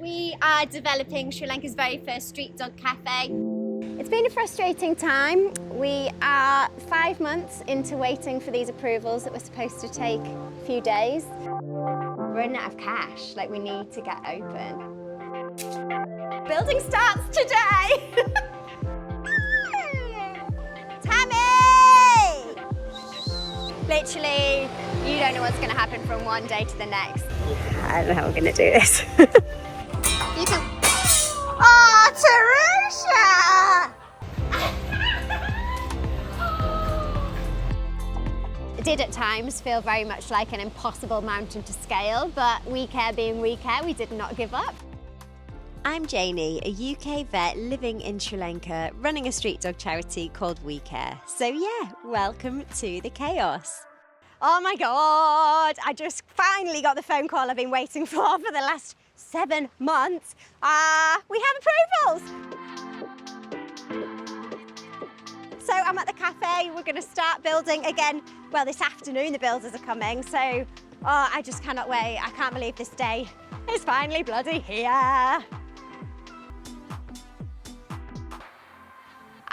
We are developing Sri Lanka's very first street dog cafe. It's been a frustrating time. We are 5 months into waiting for these approvals that were supposed to take a few days. We're running out of cash, like we need to get open. Building starts today! Tammy! Literally, you don't know what's going to happen from one day to the next. I don't know how we're going to do this. You can... Oh, Teresa! It did at times feel very much like an impossible mountain to scale, but WECare being WECare, we did not give up. I'm Janey, a UK vet living in Sri Lanka, running a street dog charity called WECare. So yeah, welcome to the chaos. Oh my God, I just finally got the phone call I've been waiting for the last 7 months. We have approvals. So I'm at the cafe, we're gonna start building again. Well, this afternoon the builders are coming, so I just cannot wait. I can't believe this day is finally bloody here.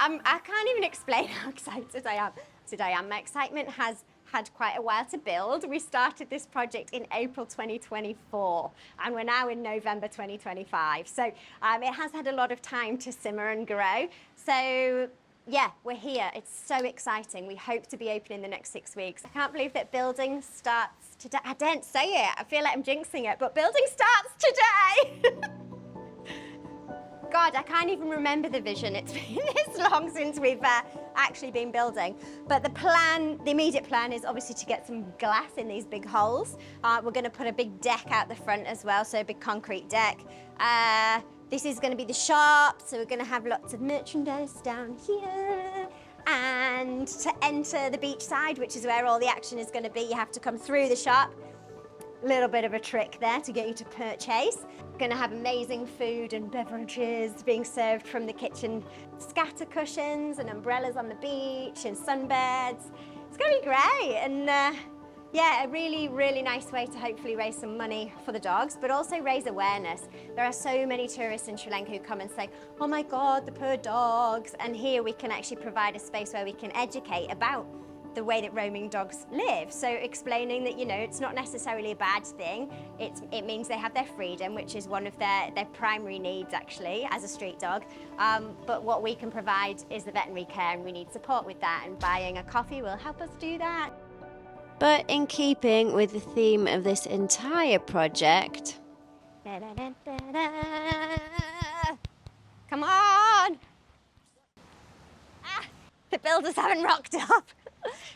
I can't even explain how excited I am today. My excitement has had quite a while to build. We started this project in April 2024 and we're now in November 2025. So it has had a lot of time to simmer and grow. So yeah, we're here. It's so exciting. We hope to be open in the next 6 weeks. I can't believe that building starts today. I didn't say it. I feel like I'm jinxing it, but building starts today. God, I can't even remember the vision. It's been this long since we've actually been building. But the plan, the immediate plan is obviously to get some glass in these big holes. We're gonna put a big deck out the front as well, so a big concrete deck. This is gonna be the shop, so we're gonna have lots of merchandise down here. And to enter the beach side, which is where all the action is gonna be, you have to come through the shop. Little bit of a trick there to get you to purchase. Gonna have amazing food and beverages being served from the kitchen. Scatter cushions and umbrellas on the beach and sunbeds. It's gonna be great, and yeah, a really, really nice way to hopefully raise some money for the dogs, but also raise awareness. There are so many tourists in Sri Lanka who come and say, oh my God, the poor dogs. And here we can actually provide a space where we can educate about the way that roaming dogs live. So explaining that, you know, it's not necessarily a bad thing. It means they have their freedom, which is one of their primary needs actually as a street dog. But what we can provide is the veterinary care, and we need support with that, and buying a coffee will help us do that. But in keeping with the theme of this entire project, Come on! The builders haven't rocked up.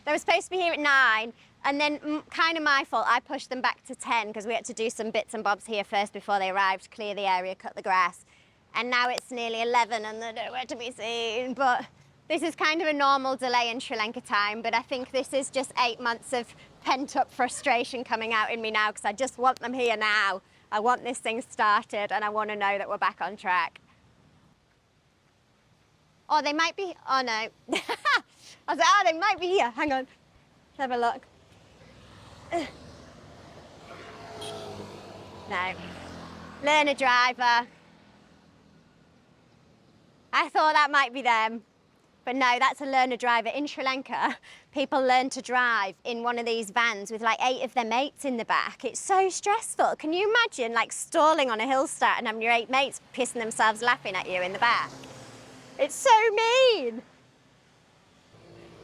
They were supposed to be here at 9, and then kind of my fault, I pushed them back to 10 because we had to do some bits and bobs here first before they arrived, clear the area, cut the grass. And now it's nearly 11 and they're nowhere to be seen. But this is kind of a normal delay in Sri Lanka time, but I think this is just 8 months of pent-up frustration coming out in me now, because I just want them here now. I want this thing started and I want to know that we're back on track. Oh, they might be, oh no. I was like, oh, they might be here. Hang on, let's have a look. No, learner driver. I thought that might be them, but no, that's a learner driver. In Sri Lanka, people learn to drive in one of these vans with like 8 of their mates in the back. It's so stressful. Can you imagine like stalling on a hill start and having your 8 mates pissing themselves laughing at you in the back? It's so mean.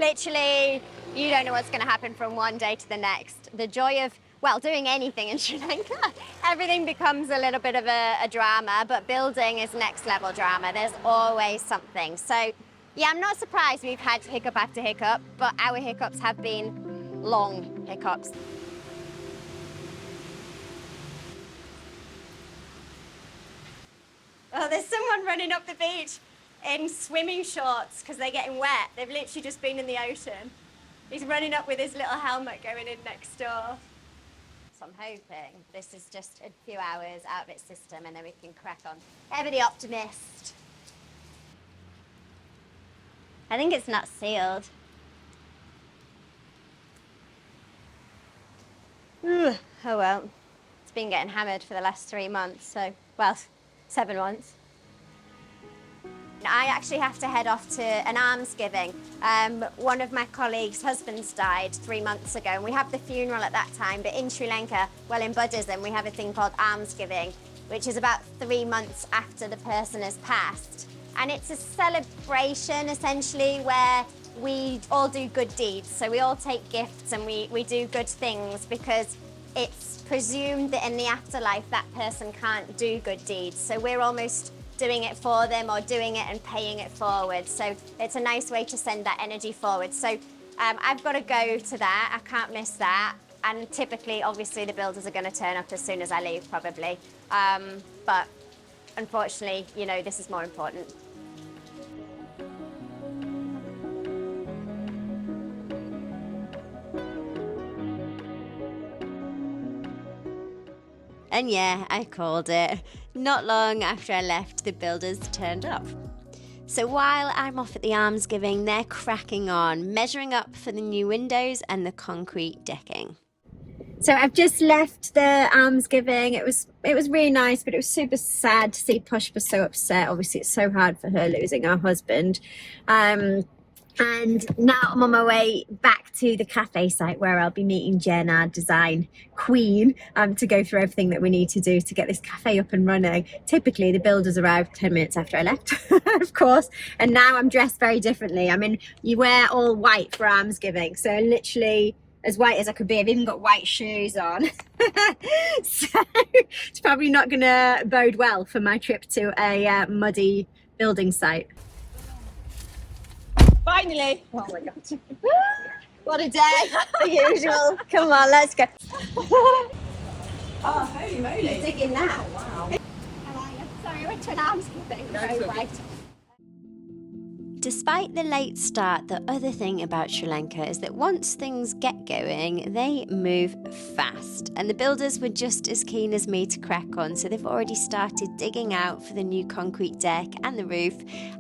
Literally, you don't know what's going to happen from one day to the next. The joy of, well, doing anything in Sri Lanka, everything becomes a little bit of a drama, but building is next level drama. There's always something. So yeah, I'm not surprised we've had hiccup after hiccup, but our hiccups have been long hiccups. Oh, there's someone running up the beach in swimming shorts because they're getting wet. They've literally just been in the ocean. He's running up with his little helmet going in next door. So I'm hoping this is just a few hours out of its system and then we can crack on. Ever the optimist. I think it's not sealed. Oh well. It's been getting hammered for the last 3 months, so, well, 7 months. I actually have to head off to an almsgiving. One of my colleagues' husbands died 3 months ago, and we have the funeral at that time, but in Sri Lanka, well, in Buddhism, we have a thing called almsgiving, which is about 3 months after the person has passed. And it's a celebration, essentially, where we all do good deeds. So we all take gifts and we do good things because it's presumed that in the afterlife, that person can't do good deeds. So we're almost doing it for them or doing it and paying it forward. So it's a nice way to send that energy forward. So I've got to go to that. I can't miss that. And typically, obviously, the builders are going to turn up as soon as I leave, probably. But unfortunately, you know, this is more important. And yeah, I called it. Not long after I left, the builders turned up. So while I'm off at the almsgiving, they're cracking on, measuring up for the new windows and the concrete decking. So I've just left the almsgiving. It was really nice, but it was super sad to see Pushpa so upset. Obviously, it's so hard for her losing her husband. And now I'm on my way back to the cafe site where I'll be meeting Jen, our design queen, to go through everything that we need to do to get this cafe up and running. Typically, the builders arrived 10 minutes after I left, of course, and now I'm dressed very differently. I mean, you wear all white for almsgiving, so literally as white as I could be. I've even got white shoes on. So it's probably not going to bode well for my trip to a muddy building site. Finally! Oh my god. What a day, the usual. Come on, let's go. Oh, holy moly. Digging now. Wow. Sorry, I went to an almsgiving. Very white. Despite the late start, the other thing about Sri Lanka is that once things get going, they move fast. And the builders were just as keen as me to crack on, so they've already started digging out for the new concrete deck and the roof.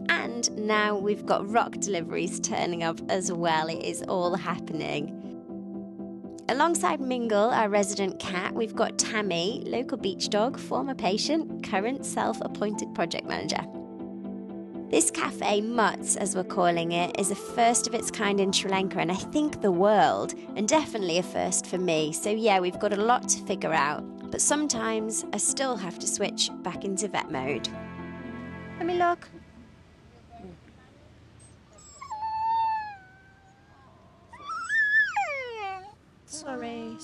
And now we've got rock deliveries turning up as well. It is all happening. Alongside Mingle, our resident cat, we've got Tammy, local beach dog, former patient, current self-appointed project manager. This café, Mutts, as we're calling it, is a first of its kind in Sri Lanka, and I think the world, and definitely a first for me. So yeah, we've got a lot to figure out, but sometimes I still have to switch back into vet mode. Let me look. Sorry.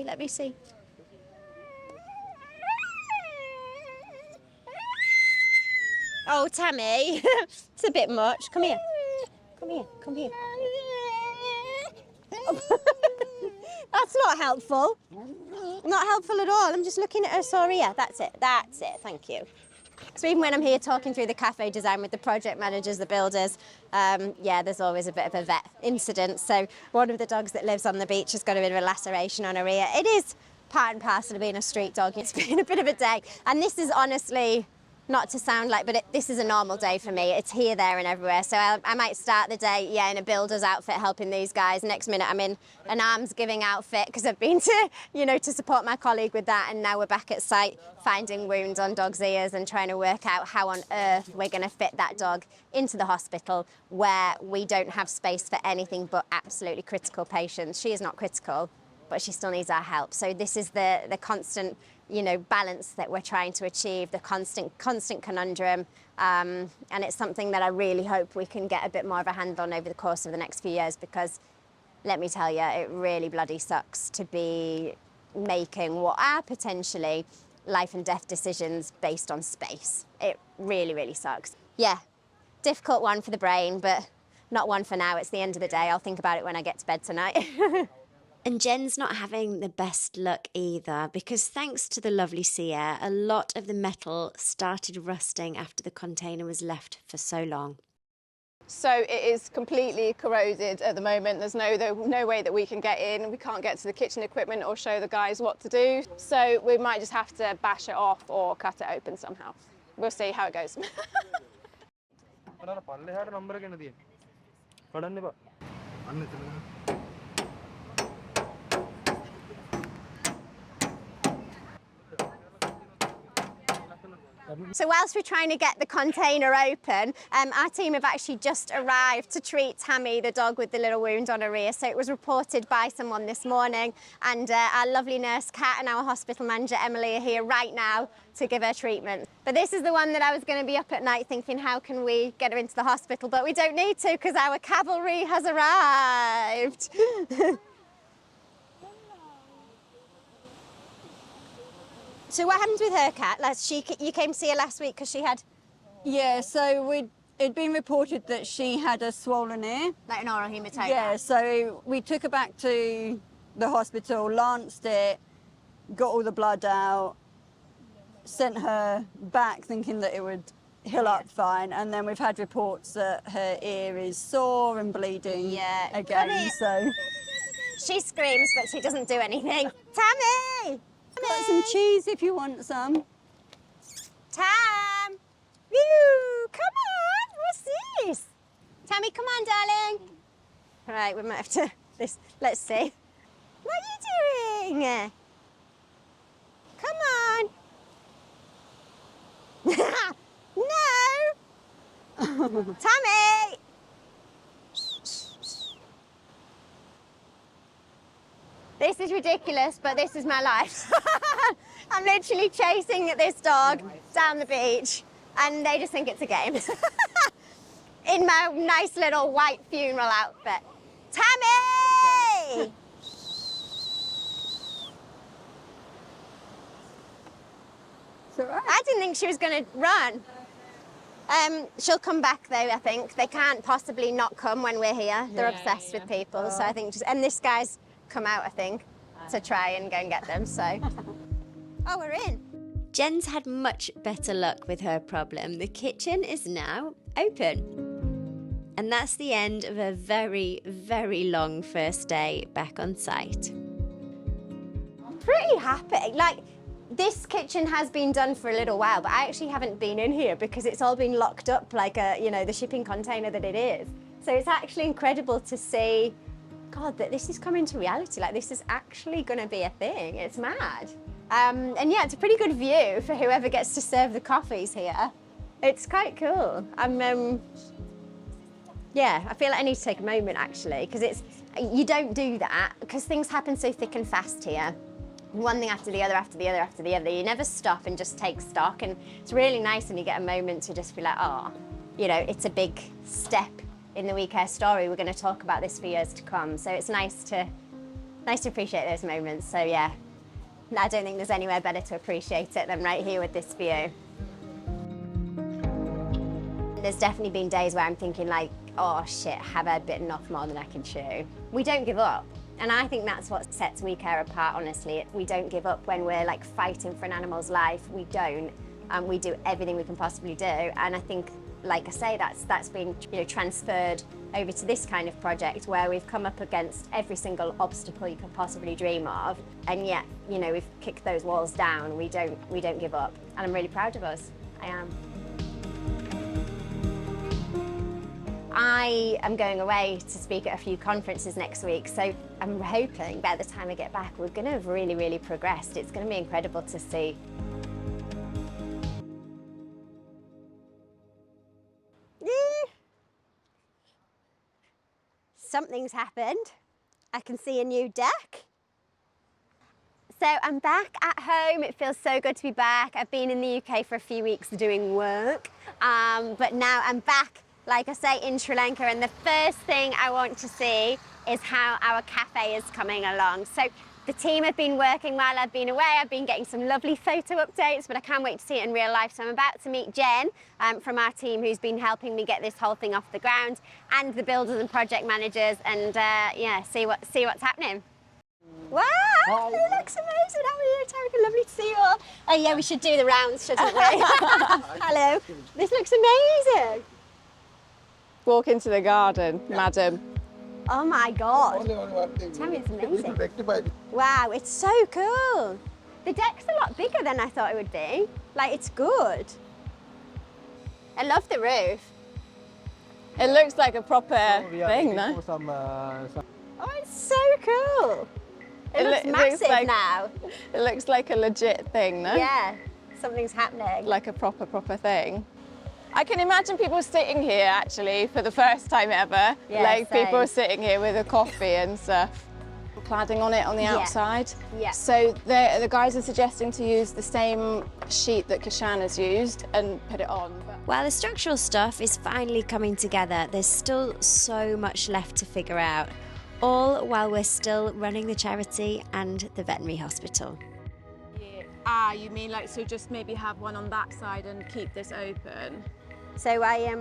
Let me see. Oh, Tammy, it's a bit much. Come here. That's not helpful. Not helpful at all. I'm just looking at her. Sorry, yeah, that's it. Thank you. So even when I'm here talking through the cafe design with the project managers, the builders, yeah, there's always a bit of a vet incident. So one of the dogs that lives on the beach has got a bit of a laceration on her ear. It is part and parcel of being a street dog. It's been a bit of a day. And this is honestly, not to sound like, but this is a normal day for me. It's here, there and everywhere. So I might start the day, yeah, in a builder's outfit helping these guys. Next minute I'm in an almsgiving outfit because I've been to, you know, to support my colleague with that. And now we're back at site finding wounds on dogs' ears and trying to work out how on earth we're going to fit that dog into the hospital where we don't have space for anything but absolutely critical patients. She is not critical, but she still needs our help. So this is the constant, you know, balance that we're trying to achieve, the constant conundrum. And it's something that I really hope we can get a bit more of a handle on over the course of the next few years, because let me tell you, it really bloody sucks to be making what are potentially life and death decisions based on space. It really, really sucks. Yeah, difficult one for the brain, but not one for now. It's the end of the day. I'll think about it when I get to bed tonight. And Jen's not having the best luck either, because thanks to the lovely sea air, a lot of the metal started rusting after the container was left for so long. So it is completely corroded at the moment. There's no way that we can get in. We can't get to the kitchen equipment or show the guys what to do. So we might just have to bash it off or cut it open somehow. We'll see how it goes. So whilst we're trying to get the container open, our team have actually just arrived to treat Tammy, the dog with the little wound on her ear. So it was reported by someone this morning, and our lovely nurse Kat and our hospital manager Emily are here right now to give her treatment. But this is the one that I was going to be up at night thinking, how can we get her into the hospital? But we don't need to because our cavalry has arrived. So what happened with her, Kat? You came to see her last week because she had... Yeah, so it'd been reported that she had a swollen ear. Like an oral hematoma? Yeah, so we took her back to the hospital, lanced it, got all the blood out, sent her back thinking that it would heal up fine, and then we've had reports that her ear is sore and bleeding again, so... She screams, but she doesn't do anything. Tammy! Got some cheese if you want some. Tam! Woo! Come on! What's this? Tammy, come on, darling. All right, we might have to... Let's see. What are you doing? Come on. No! Tammy! This is ridiculous, but this is my life. I'm literally chasing this dog down the beach, and they just think it's a game. In my nice little white funeral outfit. Tammy! I didn't think she was going to run. She'll come back though, I think. They can't possibly not come when we're here. They're obsessed with people, so I think and this guy's come out, I think, to try and go and get them, so. Oh, we're in. Jen's had much better luck with her problem. The kitchen is now open. And that's the end of a very, very long first day back on site. Pretty happy. Like, this kitchen has been done for a little while, but I actually haven't been in here because it's all been locked up like the shipping container that it is. So it's actually incredible to see, God, that this is coming to reality. Like, this is actually going to be a thing. It's mad. And yeah, it's a pretty good view for whoever gets to serve the coffees here. It's quite cool. Yeah, I feel like I need to take a moment actually, because you don't do that because things happen so thick and fast here. One thing after the other, after the other, after the other. You never stop and just take stock, and it's really nice when you get a moment to just be like, oh, it's a big step in the WECare story. We're going to talk about this for years to come. So it's nice to appreciate those moments. So yeah, I don't think there's anywhere better to appreciate it than right here with this view. There's definitely been days where I'm thinking like, oh shit, have I bitten off more than I can chew? We don't give up. And I think that's what sets WECare apart, honestly. We don't give up when we're like fighting for an animal's life. We don't. We do everything we can possibly do. And I think, like I say, that's been transferred over to this kind of project where we've come up against every single obstacle you could possibly dream of. And yet, we've kicked those walls down. We don't give up. And I'm really proud of us. I am. I am going away to speak at a few conferences next week, so I'm hoping by the time I get back, we're going to have really, really progressed. It's going to be incredible to see. Something's happened. I can see a new deck. So I'm back at home. It feels so good to be back. I've been in the UK for a few weeks doing work, but now I'm back, like I say, in Sri Lanka, and the first thing I want to see is how our cafe is coming along. So the team have been working while I've been away. I've been getting some lovely photo updates, but I can't wait to see it in real life. So I'm about to meet Jen from our team, who's been helping me get this whole thing off the ground, and the builders and project managers, and yeah, see what's happening. Wow, it looks amazing. How are you, Tarek? Lovely to see you all. Oh yeah, we should do the rounds, shouldn't we? Hello. This looks amazing. Walk into the garden, madam. Oh my God. Tell me, it's amazing. Wow, it's so cool. The deck's a lot bigger than I thought it would be. Like, it's good. I love the roof. It looks like a proper thing, no? Oh, it's so cool. It looks massive now. It looks like a legit thing, no? Yeah, something's happening. Like a proper thing. I can imagine people sitting here actually for the first time ever. Yeah, like same. people sitting here with a coffee and stuff. Cladding on it on the outside. Yeah. So the guys are suggesting to use the same sheet that Kashan has used and put it on. While the structural stuff is finally coming together, there's still so much left to figure out, all while we're still running the charity and the veterinary hospital. Ah, you mean like, so just maybe have one on that side and keep this open? So I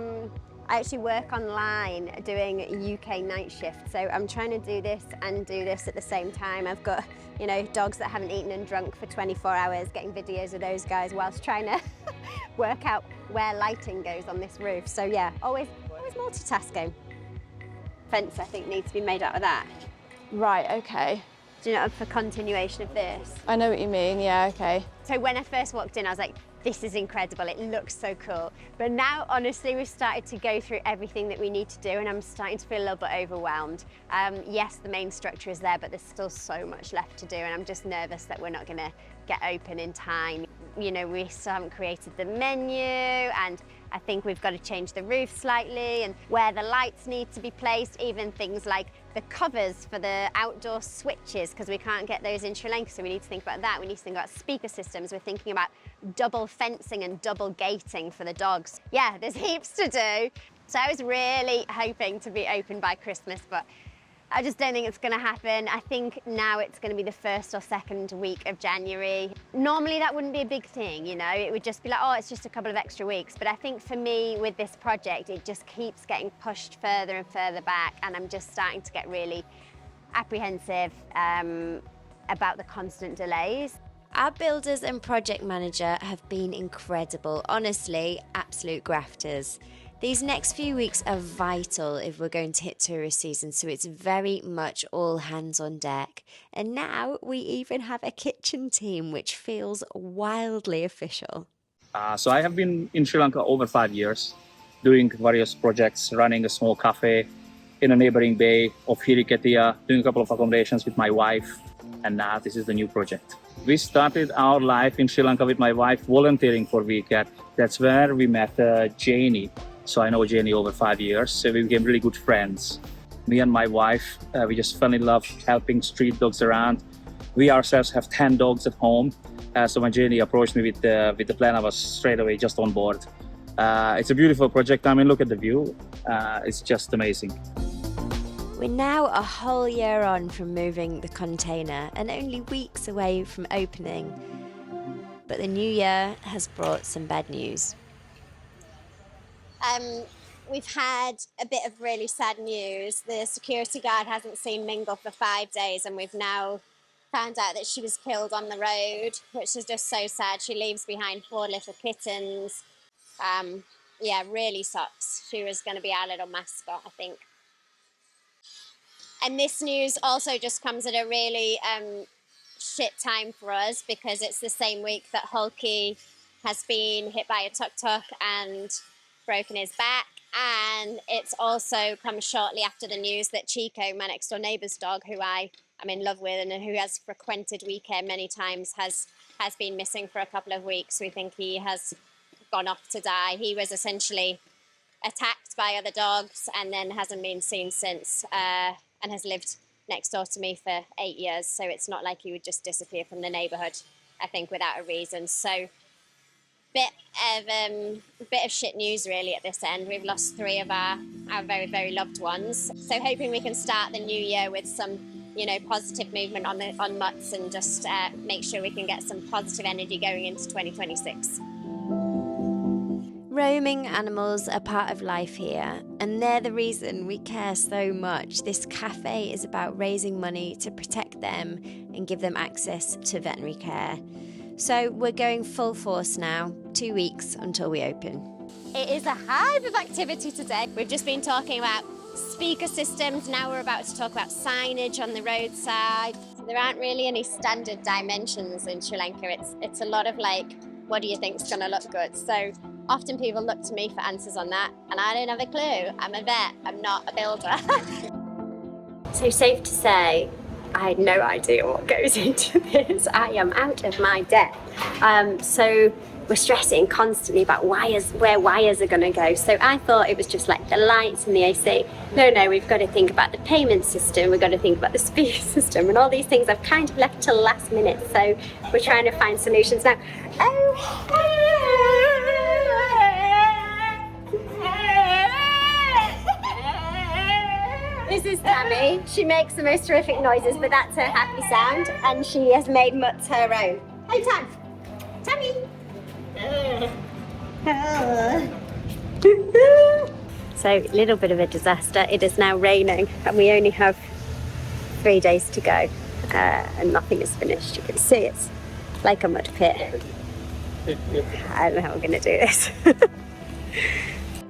actually work online doing UK night shift. So I'm trying to do this and do this at the same time. I've got, you know, dogs that haven't eaten and drunk for 24 hours, getting videos of those guys whilst trying to work out where lighting goes on this roof. So yeah, always multitasking. Fence, I think, needs to be made out of that. Right, okay. Do you know, for continuation of this? I know what you mean, yeah, okay. So when I first walked in, I was like, this is incredible, it looks so cool. But now, honestly, we've started to go through everything that we need to do and I'm starting to feel a little bit overwhelmed. Yes, the main structure is there, but there's still so much left to do and I'm just nervous that we're not gonna get open in time. You know, we still haven't created the menu and I think we've got to change the roof slightly and where the lights need to be placed, even things like the covers for the outdoor switches, because we can't get those in Sri Lanka, so we need to think about that. We need to think about speaker systems. We're thinking about double fencing and double gating for the dogs. Yeah, there's heaps to do. So I was really hoping to be open by Christmas, but I just don't think it's going to happen. I think now it's going to be the first or second week of January. Normally that wouldn't be a big thing, you know, it would just be like, oh, it's just a couple of extra weeks. But I think for me with this project, it just keeps getting pushed further and further back. And I'm just starting to get really apprehensive about the constant delays. Our builders and project manager have been incredible, honestly, absolute grafters. These next few weeks are vital if we're going to hit tourist season, so it's very much all hands on deck. And now we even have a kitchen team, which feels wildly official. So I have been in Sri Lanka over 5 years, doing various projects, running a small cafe in a neighboring bay of Hiriketia, doing a couple of accommodations with my wife, and now this is the new project. We started our life in Sri Lanka with my wife volunteering for WECare. That's where we met Janey. So I know Janey over 5 years, so we became really good friends. Me and my wife, we just fell in love helping street dogs around. We ourselves have 10 dogs at home. So when Janey approached me with the plan, I was straight away just on board. It's a beautiful project. I mean, look at the view. It's just amazing. We're now a whole year on from moving the container and only weeks away from opening. But the new year has brought some bad news. We've had a bit of really sad news. The security guard hasn't seen Mingle for 5 days and we've now found out that she was killed on the road, which is just so sad. She leaves behind 4 little kittens. Yeah, really sucks. She was going to be our little mascot, I think. And this news also just comes at a really shit time for us because it's the same week that Hulky has been hit by a tuk-tuk and broken his back. And it's also come shortly after the news that Chico, my next door neighbour's dog, who I'm in love with and who has frequented WECare many times, has been missing for a couple of weeks. We think he has gone off to die. He was essentially attacked by other dogs and then hasn't been seen since and has lived next door to me for 8 years. So it's not like he would just disappear from the neighbourhood, I think, without a reason. So bit of shit news really at this end. We've lost 3 of our very, very loved ones. So hoping we can start the new year with some, you know, positive movement on Mutts and just make sure we can get some positive energy going into 2026. Roaming animals are part of life here, and they're the reason we care so much. This cafe is about raising money to protect them and give them access to veterinary care. So we're going full force now, 2 weeks until we open. It is a hive of activity today. We've just been talking about speaker systems. Now we're about to talk about signage on the roadside. There aren't really any standard dimensions in Sri Lanka. It's a lot of like, what do you think is going to look good? So often people look to me for answers on that, and I don't have a clue. I'm a vet, I'm not a builder. So safe to say, I had no idea what goes into this. I am out of my depth. So we're stressing constantly about where wires are going to go. So I thought it was just like the lights and the AC. No, we've got to think about the payment system. We've got to think about the speed system and all these things I've kind of left till the last minute. So we're trying to find solutions now. This is Tammy. She makes the most terrific noises, but that's her happy sound, and she has made Mutts her own. Hey, Tam. Tammy. So, a little bit of a disaster. It is now raining, and we only have 3 days to go, and nothing is finished. You can see it's like a mud pit. I don't know how we're going to do this.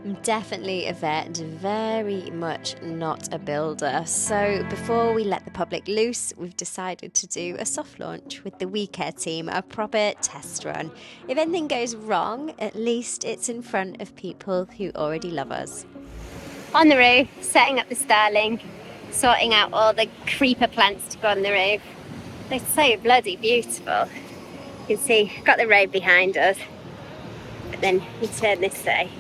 I'm definitely a vet, very much not a builder. So before we let the public loose, we've decided to do a soft launch with the WECare team, a proper test run. If anything goes wrong, at least it's in front of people who already love us. On the roof, setting up the Starling, sorting out all the creeper plants to go on the roof. They're so bloody beautiful. You can see, got the road behind us, but then you turn this way.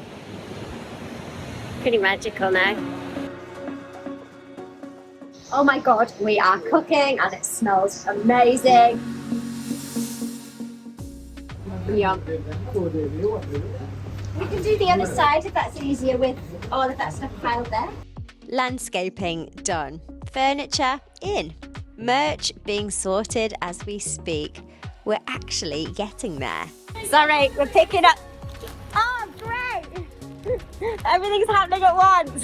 Pretty magical now. Oh my god, we are cooking and it smells amazing. Yum. We can do the other side if that's easier with all of that stuff piled there. Landscaping done. Furniture in. Merch being sorted as we speak. We're actually getting there. Sorry, we're picking up. Oh, great! Everything's happening at once.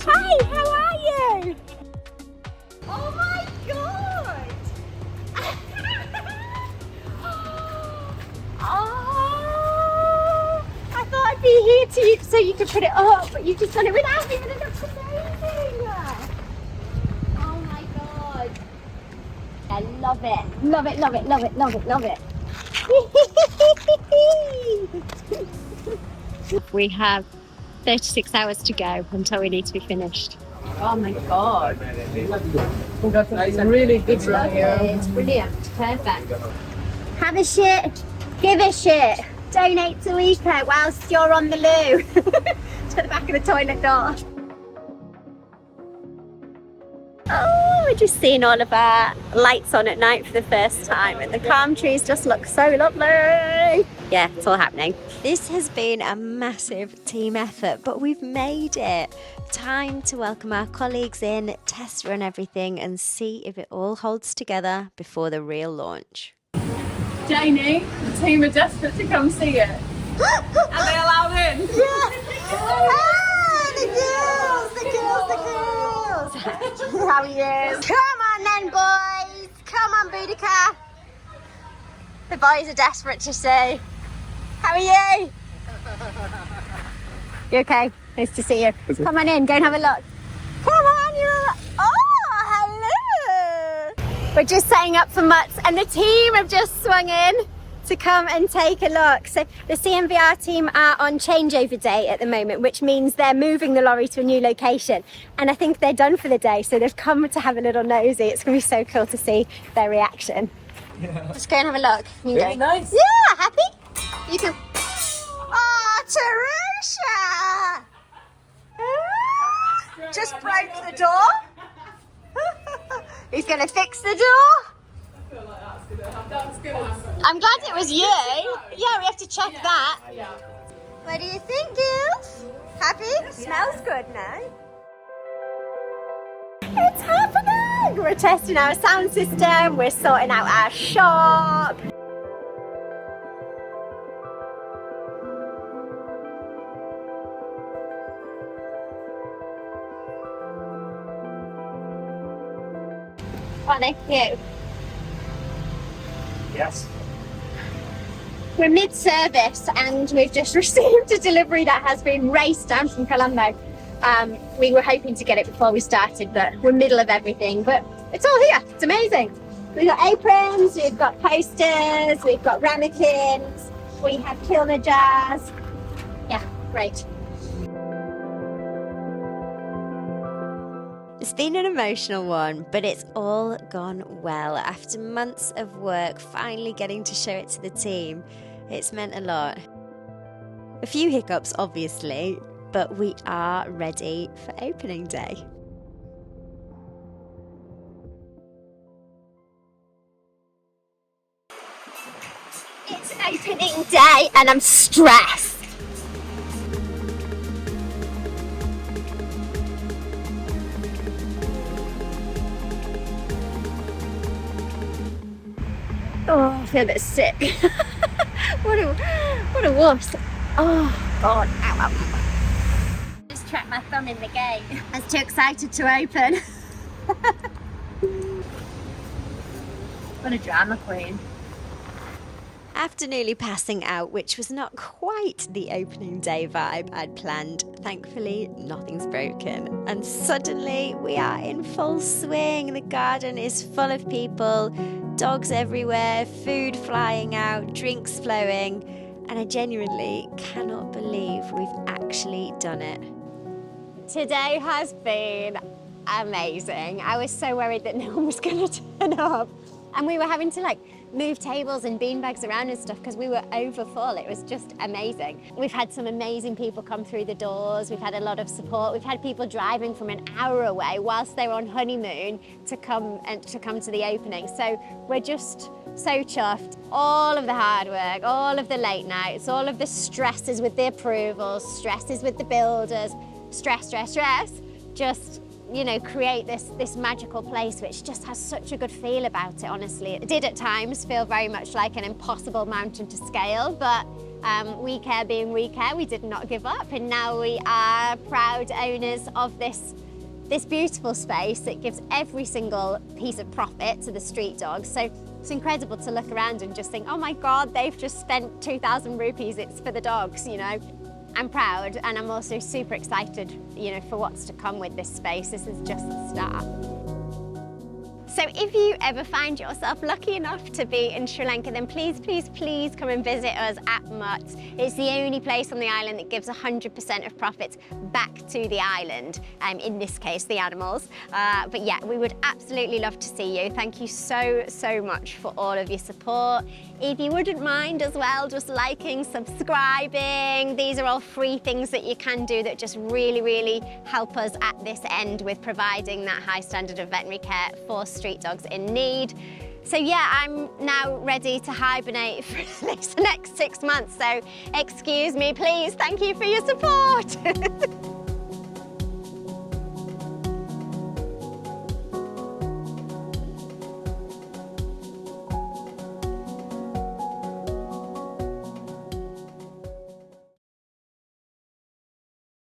Hi, how are you? Oh my god! Oh, I thought I'd be here so you could put it up, but you've just done it without me, and it looks amazing. Oh my god! I love it. Love it, love it, love it, love it, love it. We have 36 hours to go until we need to be finished. Oh my god. It's really good right here. It's brilliant. Perfect. Have a shit. Give a shit. Donate to WECare whilst you're on the loo. To the back of the toilet door. Oh, we're just seeing all of our lights on at night for the first time, and the palm trees just look so lovely. Yeah, it's all happening. This has been a massive team effort, but we've made it. Time to welcome our colleagues in, test run everything, and see if it all holds together before the real launch. Janey, the team are desperate to come see it. Are they allowed in? Ah, the girls. How are you? Come on then, boys. Come on, Boudica. The boys are desperate to see. How are you? You okay? Nice to see you. Come on in, go and have a look. Come on, oh, hello. We're just setting up for Mutts, and the team have just swung in to come and take a look. So the CMVR team are on changeover day at the moment, which means they're moving the lorry to a new location. And I think they're done for the day, so they've come to have a little nosy. It's going to be so cool to see their reaction. Yeah. Just go and have a look. You Very nice. Yeah, happy? You can. Oh, Teresa! Just broke the door. He's going to fix the door. I'm glad it was you. Yeah, we have to check that. What do you think, girls? Happy? Smells good now. It's happening! We're testing our sound system, we're sorting out our shop. Aren't they cute? Yes. We're mid-service and we've just received a delivery that has been raced down from Colombo. We were hoping to get it before we started, but we're middle of everything. But it's all here. It's amazing. We've got aprons, we've got posters, we've got ramekins, we have Kilner jars. Yeah, great. It's been an emotional one, but it's all gone well. After months of work, finally getting to show it to the team, it's meant a lot. A few hiccups, obviously, but we are ready for opening day. It's opening day and I'm stressed. Oh, I feel a bit sick. what a wuss. Oh, God. Ow, ow, ow. Just trapped my thumb in the gate. I was too excited to open. What a drama queen. After nearly passing out, which was not quite the opening day vibe I'd planned, thankfully nothing's broken. And suddenly we are in full swing. The garden is full of people, dogs everywhere, food flying out, drinks flowing, and I genuinely cannot believe we've actually done it. Today has been amazing. I was so worried that no one was going to turn up. And we were having to move tables and beanbags around and stuff because we were over full. It was just amazing. We've had some amazing people come through the doors. We've had a lot of support. We've had people driving from an hour away whilst they were on honeymoon to come to the opening. So we're just so chuffed. All of the hard work, all of the late nights, all of the stresses with the approvals, stresses with the builders, stress, just create this magical place which just has such a good feel about it, honestly. It did at times feel very much like an impossible mountain to scale, but WECare being WECare, we did not give up, and now we are proud owners of this beautiful space that gives every single piece of profit to the street dogs. So it's incredible to look around and just think, oh my God, they've just spent 2,000 rupees, it's for the dogs, I'm proud, and I'm also super excited, for what's to come with this space. This is just the start. So if you ever find yourself lucky enough to be in Sri Lanka, then please, please, please come and visit us at Mutts. It's the only place on the island that gives 100% of profits back to the island, in this case, the animals. But yeah, we would absolutely love to see you. Thank you so, so much for all of your support. If you wouldn't mind as well, just liking, subscribing. These are all free things that you can do that just really, really help us at this end with providing that high standard of veterinary care for street dogs in need. So yeah, I'm now ready to hibernate for at least the next 6 months. So excuse me, please. Thank you for your support.